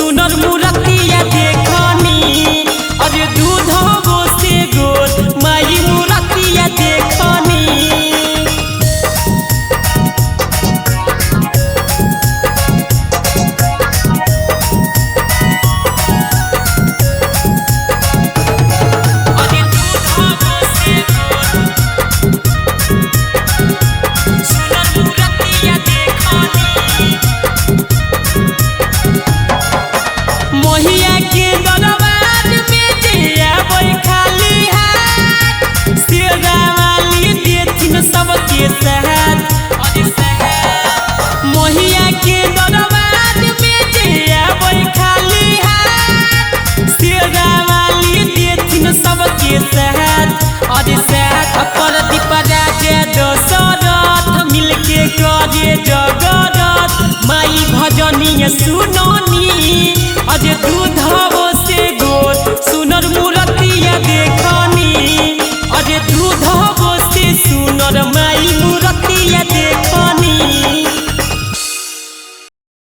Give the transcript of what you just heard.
सुनर मूर्तिया देखनी अरे दूध हो से गोद माई मूर्तिया देखनी मोहिया के दरबार में जिया बोई खाली हाथ सिरा वाली देथिन सबके सहत मोहिया के दरबार में जिया बोई खाली हाथ सिरा वाली देथिन सबके सहत और सहत अपर दीपरा के दशरथ मिलके करे जगरथ माई भजनिया सुन